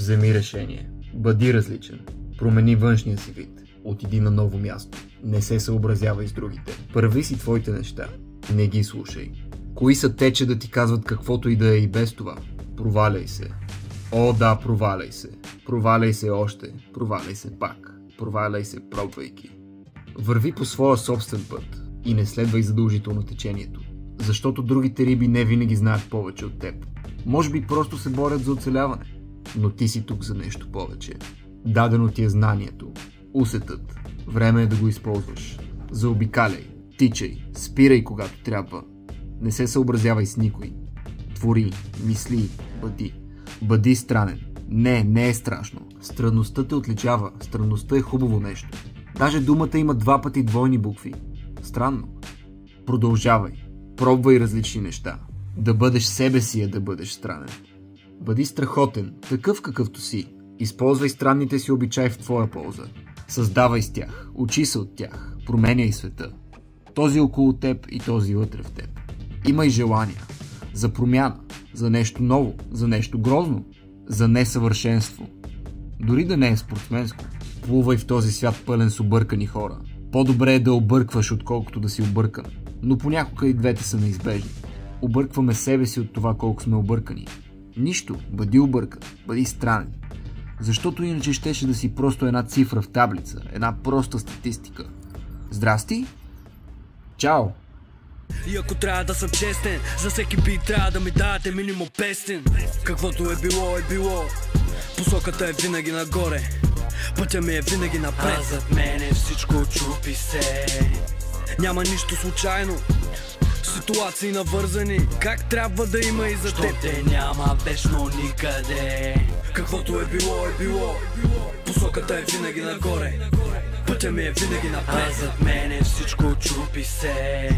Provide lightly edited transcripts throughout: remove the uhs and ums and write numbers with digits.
Вземи решение. Бъди различен. Промени външния си вид. Отиди на ново място. Не се съобразявай с другите. Прави си твоите неща. Не ги слушай. Кои са те, че да ти казват каквото и да е и без това? Проваляй се. О, да, проваляй се. Проваляй се още. Проваляй се пак. Проваляй се пробвайки. Върви по своя собствен път и не следвай задължително течението. Защото другите риби не винаги знаят повече от теб. Може би просто се борят за оцеляване. Но ти си тук за нещо повече. Дадено ти е знанието. Усетът. Време е да го използваш. Заобикаляй. Тичай. Спирай когато трябва. Не се съобразявай с никой. Твори. Мисли. Бъди. Бъди странен. Не е страшно. Странността те отличава. Странността е хубаво нещо. Даже думата има 2 пъти двойни букви. Странно. Продължавай. Пробвай различни неща. Да бъдеш себе си е да бъдеш странен. Бъди страхотен, такъв какъвто си. Използвай странните си обичаи в твоя полза. Създавай с тях, учи се от тях, променяй света. Този около теб и този вътре в теб. Имай желания. За промяна, за нещо ново, за нещо грозно, за несъвършенство. Дори да не е спортсменско. Плувай в този свят пълен с объркани хора. По-добре е да объркваш, отколкото да си объркан. Но понякога и двете са неизбежни. Объркваме себе си от това колко сме объркани. Нищо, бъди объркан, бъди странен. Защото иначе щеше да си просто една цифра в таблица, една проста статистика. Здрасти! Чао! И ако трябва да съм честен, за всеки бит трябва да ми дадете минимум 500. Каквото е било. Посоката е винаги нагоре. Пътя ми е винаги напред. А зад мене всичко чупи се. Няма нищо случайно. Ситуации навързани, как трябва да има и за теб. Те няма вечно никъде. Каквото е било. Посоката е винаги нагоре. Пътя ми е винаги напред. А зад мене всичко чупи се.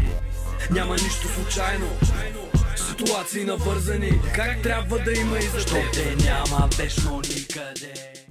Няма нищо случайно. Ситуации навързани, как трябва да има и за теб. Те няма вечно никъде.